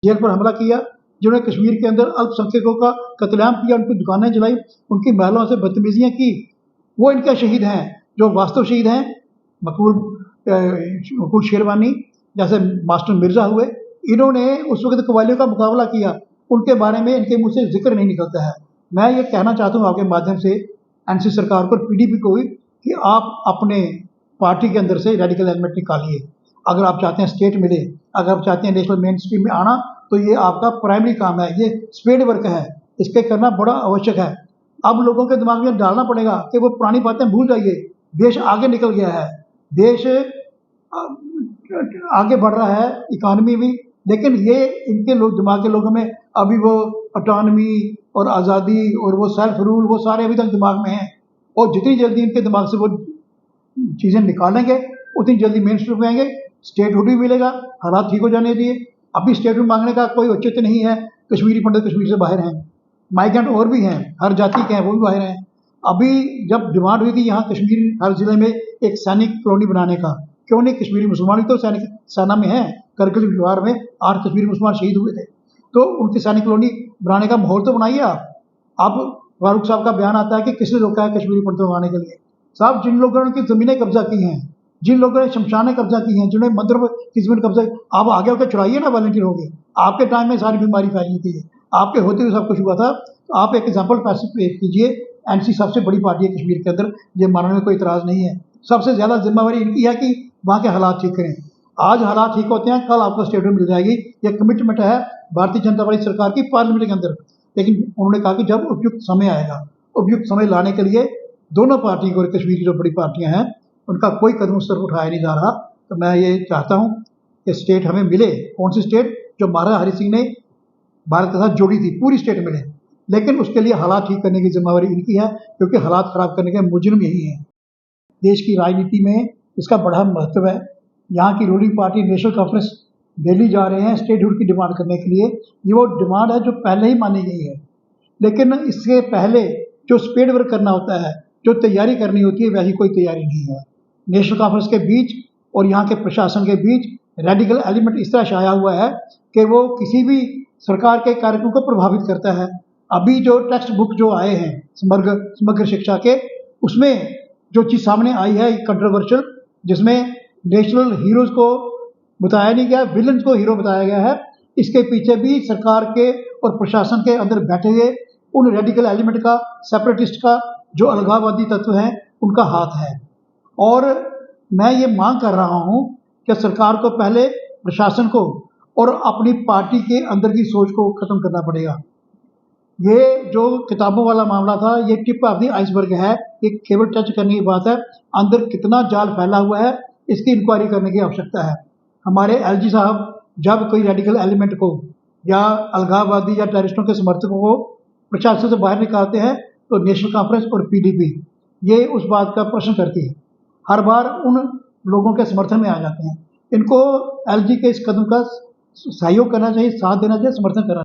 Jail पर हमला किया, जिन्होंने कश्मीर के अंदर अल्पसंख्यकों का कत्लेआम किया, उनकी दुकानें जलाई, उनकी महिलाओं से बदतमीजियाँ की, वो इनके शहीद हैं। जो वास्तव शहीद हैं, मकबूल शेरवानी जैसे मास्टर मिर्जा हुए, इन्होंने उस वक्त कबायलियों का मुकाबला किया, उनके बारे में इनके मुंह से जिक्र नहीं निकलता है। मैं ये कहना चाहता हूँ आपके माध्यम से एनसी सरकार को, पीडीपी को भी, कि आप अपने पार्टी के अंदर से रेडिकल एलिमेंट निकालिए। अगर आप चाहते हैं स्टेट मिले, अगर आप चाहते हैं नेशनल मेन स्ट्रीम में आना, तो ये आपका प्राइमरी काम है, ये स्पेड वर्क है, इसके करना बड़ा आवश्यक है। अब लोगों के दिमाग में डालना पड़ेगा कि वो पुरानी बातें भूल जाइए, देश आगे निकल गया है, देश आगे बढ़ रहा है इकॉनमी भी, लेकिन ये इनके लोग दिमाग के लोगों में अभी वो ऑटोनॉमी और आज़ादी और वो सेल्फ रूल, वो सारे अभी तक दिमाग में हैं। और जितनी जल्दी इनके दिमाग से वो चीज़ें निकालेंगे, उतनी जल्दी मेन स्ट्रीम में आएंगे, स्टेटहुड भी मिलेगा। हालात ठीक हो जाने दिए, अभी स्टेटहुड मांगने का कोई औचित्य नहीं है। कश्मीरी पंडित कश्मीर से बाहर हैं, माइग्रेंट और भी हैं, हर जाति के हैं, वो भी बाहर हैं। अभी जब डिमांड हुई थी यहाँ कश्मीर हर जिले में एक सैनिक कॉलोनी बनाने का, क्यों नहीं, कश्मीरी मुसलमान भी तो सैनिक सेना में हैं। करगिल व्यवहार में 8 कश्मीरी मुसलमान शहीद हुए थे, तो उनकी सैनिक कॉलोनी बनाने का माहौल तो बनाइए आप। अब फारूक साहब का बयान आता है कि किसने रोका है कश्मीरी पंडितों को आने के लिए। साहब, जिन लोगों ने उनकी ज़मीनें कब्जा की हैं, जिन लोगों ने शमशानें कब्जा की हैं, जिन्होंने मंदिरों की ज़मीन कब्जा की, आप आगे होकर चुराइए ना, वॉलंटियर हो गए। आपके टाइम में सारी बीमारी फैली थी, आपके होते हुए सब कुछ हुआ था। तो आप एक एग्जाम्पल पेश कीजिए। एनसी सबसे बड़ी पार्टी है कश्मीर के अंदर, ये मानने में कोई इतराज़ नहीं है। सबसे ज़्यादा जिम्मेवारी इनकी है कि वहाँ के हालात ठीक करें। आज हालात ठीक होते हैं, कल आपको स्टेटमेंट मिल जाएगी। ये कमिटमेंट है भारतीय जनता पार्टी सरकार की पार्लियामेंट के अंदर। लेकिन उन्होंने कहा कि जब उपयुक्त समय आएगा, उपयुक्त समय लाने के लिए दोनों पार्टी को, कश्मीर की जो बड़ी पार्टियां हैं, उनका कोई कदम उस तरफ उठाया नहीं जा रहा। तो मैं ये चाहता हूँ कि स्टेट हमें मिले। कौन सी स्टेट? जो महाराजा हरि सिंह ने भारत के साथ जोड़ी थी, पूरी स्टेट मिले। लेकिन उसके लिए हालात ठीक करने की जिम्मेवारी इनकी है, क्योंकि हालात खराब करने के मुजरिम यही हैं। देश की राजनीति में इसका बड़ा महत्व है। यहाँ की ruling party national conference Delhi जा रहे हैं स्टेटहुड की डिमांड करने के लिए। ये वो डिमांड है जो पहले ही मानी गई है, लेकिन इससे पहले जो स्पेड वर्क करना होता है, जो तैयारी करनी होती है, वैसी कोई तैयारी नहीं है। नेशनल कॉन्फ्रेंस के बीच और यहाँ के प्रशासन के बीच रेडिकल एलिमेंट इस तरह छाया हुआ है कि वो किसी भी सरकार के कार्यक्रम को प्रभावित करता है। अभी जो टेक्स्ट बुक जो आए हैं समग्र शिक्षा के, उसमें जो चीज़ सामने आई है कंट्रोवर्शियल, जिसमें नेशनल हीरोज़ को बताया नहीं गया, विलन्स को हीरो बताया गया है। इसके पीछे भी सरकार के और प्रशासन के अंदर बैठे हुए उन रेडिकल एलिमेंट का, सेपरेटिस्ट का, जो अलगाववादी तत्व हैं, उनका हाथ है। और मैं ये मांग कर रहा हूँ कि सरकार को पहले प्रशासन को और अपनी पार्टी के अंदर की सोच को ख़त्म करना पड़ेगा। ये जो किताबों वाला मामला था, ये टिप ऑफ द आइसबर्ग है, ये केवल टच करने की बात है। अंदर कितना जाल फैला हुआ है, इसकी इंक्वायरी करने की आवश्यकता है। हमारे एलजी साहब जब कोई रेडिकल एलिमेंट को या अलगाववादी या टेररिस्टों के समर्थकों को प्रशासन से बाहर निकालते हैं, तो नेशनल कॉन्फ्रेंस और पीडीपी ये उस बात का प्रश्न करती है, हर बार उन लोगों के समर्थन में आ जाते हैं। इनको एलजी के इस कदम का सहयोग करना चाहिए, साथ देना चाहिए, समर्थन करना चाहिए।